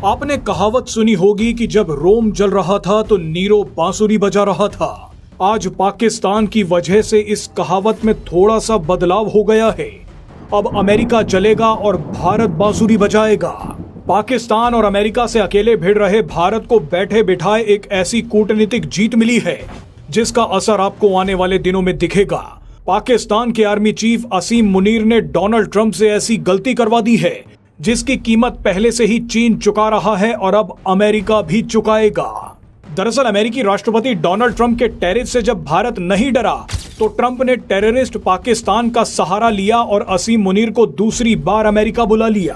आपने कहावत सुनी होगी कि जब रोम जल रहा था तो नीरो बांसुरी बजा रहा था। आज पाकिस्तान की वजह से इस कहावत में थोड़ा सा बदलाव हो गया है। अब अमेरिका जलेगा और भारत बांसुरी बजाएगा। पाकिस्तान और अमेरिका से अकेले भिड़ रहे भारत को बैठे बिठाए एक ऐसी कूटनीतिक जीत मिली है जिसका असर आपको आने वाले दिनों में दिखेगा। पाकिस्तान के आर्मी चीफ असीम मुनीर ने डोनाल्ड ट्रंप से ऐसी गलती करवा दी है जिसकी कीमत पहले से ही चीन चुका रहा है और अब अमेरिका भी चुकाएगा। दरअसल अमेरिकी राष्ट्रपति डोनाल्ड ट्रंप के टैरिफ से जब भारत नहीं डरा तो ट्रंप ने टेररिस्ट पाकिस्तान का सहारा लिया और असीम मुनीर को दूसरी बार अमेरिका बुला लिया।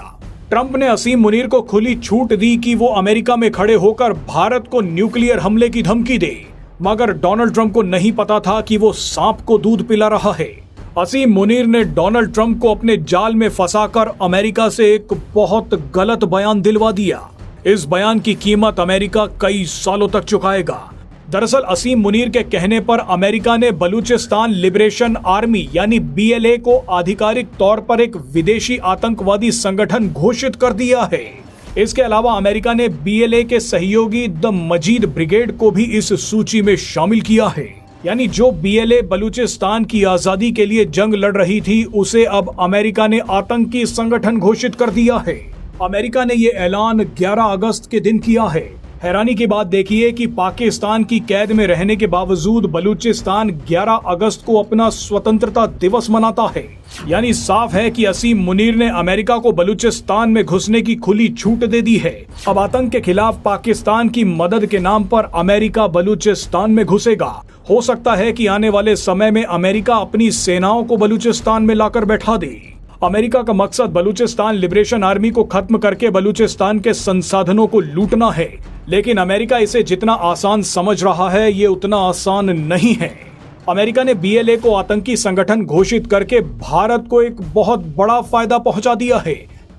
ट्रंप ने असीम मुनीर को खुली छूट दी कि वो अमेरिका में खड़े होकर भारत को न्यूक्लियर हमले की धमकी दे, मगर डोनाल्ड ट्रंप को नहीं पता था कि वो सांप को दूध पिला रहा है। असीम मुनीर ने डोनाल्ड ट्रंप को अपने जाल में फंसाकर अमेरिका से एक बहुत गलत बयान दिलवा दिया। इस बयान की कीमत अमेरिका कई सालों तक चुकाएगा। दरअसल असीम मुनीर के कहने पर अमेरिका ने बलूचिस्तान लिबरेशन आर्मी यानी BLA को आधिकारिक तौर पर एक विदेशी आतंकवादी संगठन घोषित कर दिया है। इसके अलावा अमेरिका ने BLA के सहयोगी द मजीद ब्रिगेड को भी इस सूची में शामिल किया है। यानी जो BLA बलूचिस्तान की आजादी के लिए जंग लड़ रही थी उसे अब अमेरिका ने आतंकी संगठन घोषित कर दिया है। अमेरिका ने ये ऐलान 11 अगस्त के दिन किया है। हैरानी की बात देखिए कि पाकिस्तान की कैद में रहने के बावजूद बलूचिस्तान 11 अगस्त को अपना स्वतंत्रता दिवस मनाता है। यानी साफ है कि असीम मुनीर ने अमेरिका को बलूचिस्तान में घुसने की खुली छूट दे दी है। अब आतंक के खिलाफ पाकिस्तान की मदद के नाम पर अमेरिका बलूचिस्तान में घुसेगा। हो सकता है कि आने वाले समय में अमेरिका अपनी सेनाओं को बलूचिस्तान में लाकर बैठा दे। अमेरिका का मकसद बलूचिस्तान लिबरेशन आर्मी को खत्म करके बलूचिस्तान के संसाधनों को लूटना है, लेकिन अमेरिका इसे जितना आसान समझ रहा है ये उतना आसान नहीं है। अमेरिका ने BLA को आतंकी संगठन घोषित करके भारत को एक बहुत बड़ा फायदा पहुंचा दिया है।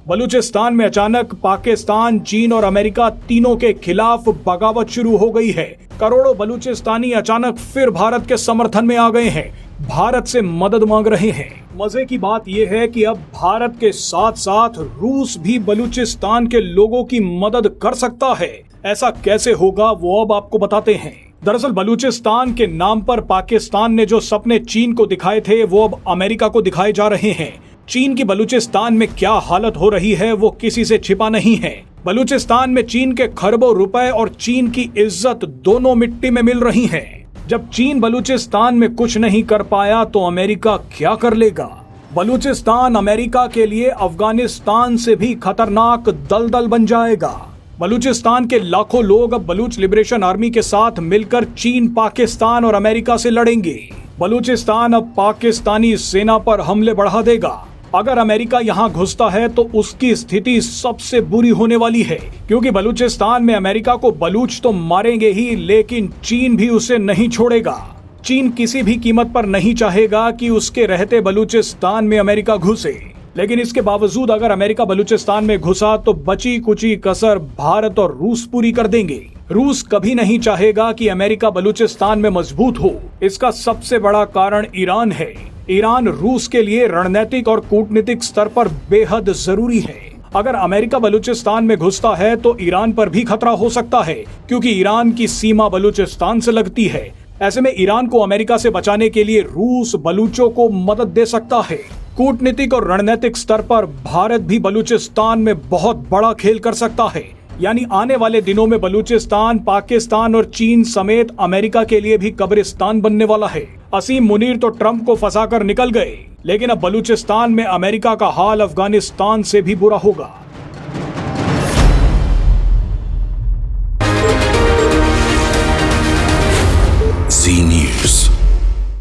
बलूचिस्तान में अचानक पाकिस्तान, चीन और अमेरिका तीनों के खिलाफ बगावत शुरू हो गई है। करोड़ों बलूचिस्तानी अचानक फिर भारत के समर्थन में आ गए हैं, भारत से मदद मांग रहे हैं। मजे की बात यह है कि अब भारत के साथ साथ रूस भी बलूचिस्तान के लोगों की मदद कर सकता है। ऐसा कैसे होगा वो अब आपको बताते हैं। दरअसल बलूचिस्तान के नाम पर पाकिस्तान ने जो सपने चीन को दिखाए थे वो अब अमेरिका को दिखाए जा रहे हैं। चीन की बलूचिस्तान में क्या हालत हो रही है वो किसी से छिपा नहीं है। बलूचिस्तान में चीन के खरबों रुपए और चीन की इज्जत दोनों मिट्टी में मिल रही हैं। जब चीन बलूचिस्तान में कुछ नहीं कर पाया तो अमेरिका क्या कर लेगा। बलूचिस्तान अमेरिका के लिए अफगानिस्तान से भी खतरनाक दलदल बन जाएगा। बलूचिस्तान के लाखों लोग अब बलूच लिबरेशन आर्मी के साथ मिलकर चीन, पाकिस्तान और अमेरिका से लड़ेंगे। बलूचिस्तान अब पाकिस्तानी सेना पर हमले बढ़ा देगा। अगर अमेरिका यहां घुसता है तो उसकी स्थिति सबसे बुरी होने वाली है, क्योंकि बलूचिस्तान में अमेरिका को बलूच तो मारेंगे ही, लेकिन चीन भी उसे नहीं छोड़ेगा। चीन किसी भी कीमत पर नहीं चाहेगा कि उसके रहते बलूचिस्तान में अमेरिका घुसे, लेकिन इसके बावजूद अगर अमेरिका बलूचिस्तान में घुसा तो बची कुची कसर भारत और रूस पूरी कर देंगे। रूस कभी नहीं चाहेगा कि अमेरिका बलूचिस्तान में मजबूत हो। इसका सबसे बड़ा कारण ईरान है। ईरान रूस के लिए रणनीतिक और कूटनीतिक स्तर पर बेहद जरूरी है। अगर अमेरिका बलूचिस्तान में घुसता है तो ईरान पर भी खतरा हो सकता है, क्योंकि ईरान की सीमा बलूचिस्तान से लगती है। ऐसे में ईरान को अमेरिका से बचाने के लिए रूस बलूचों को मदद दे सकता है। कूटनीतिक और रणनीतिक स्तर पर भारत भी बलूचिस्तान में बहुत बड़ा खेल कर सकता है। यानी आने वाले दिनों में बलूचिस्तान पाकिस्तान और चीन समेत अमेरिका के लिए भी कब्रिस्तान बनने वाला है। असीम मुनीर तो ट्रंप को फंसाकर निकल गए, लेकिन अब बलूचिस्तान में अमेरिका का हाल अफगानिस्तान से भी बुरा होगा।